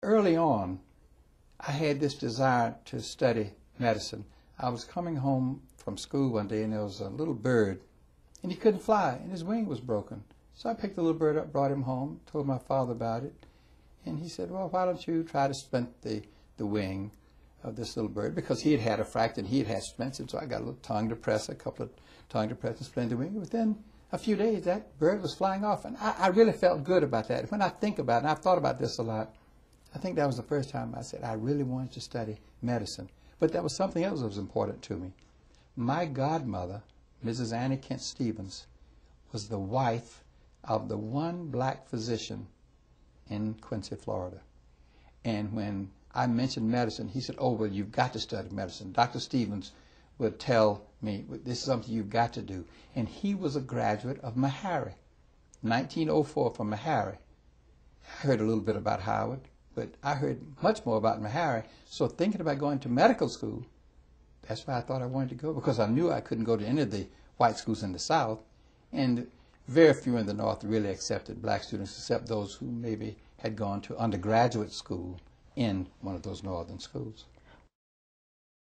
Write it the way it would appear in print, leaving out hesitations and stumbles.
early on, I had this desire to study medicine. I was coming home from school one day, and there was a little bird, and he couldn't fly, and his wing was broken. So I picked the little bird up, brought him home, told my father about it, and he said, well, why don't you try to splint the wing of this little bird, because he had had a fracture and he had splints, and so I got a little tongue depressor, a couple of tongue depressors, splinted the wing. Within a few days, that bird was flying off, and I really felt good about that. When I think about it, and I've thought about this a lot, I think that was the first time I said I really wanted to study medicine. But there was something else that was important to me. My godmother, Mrs. Annie Kent Stevens, was the wife of the one black physician in Quincy, Florida. And when I mentioned medicine, he said, oh, well, you've got to study medicine. Dr. Stevens would tell me, this is something you've got to do. And he was a graduate of Meharry, 1904 from Meharry. I heard a little bit about Howard, but I heard much more about Meharry. So thinking about going to medical school, that's why I thought I wanted to go, because I knew I couldn't go to any of the white schools in the South. And very few in the North really accepted black students, except those who maybe had gone to undergraduate school in one of those northern schools.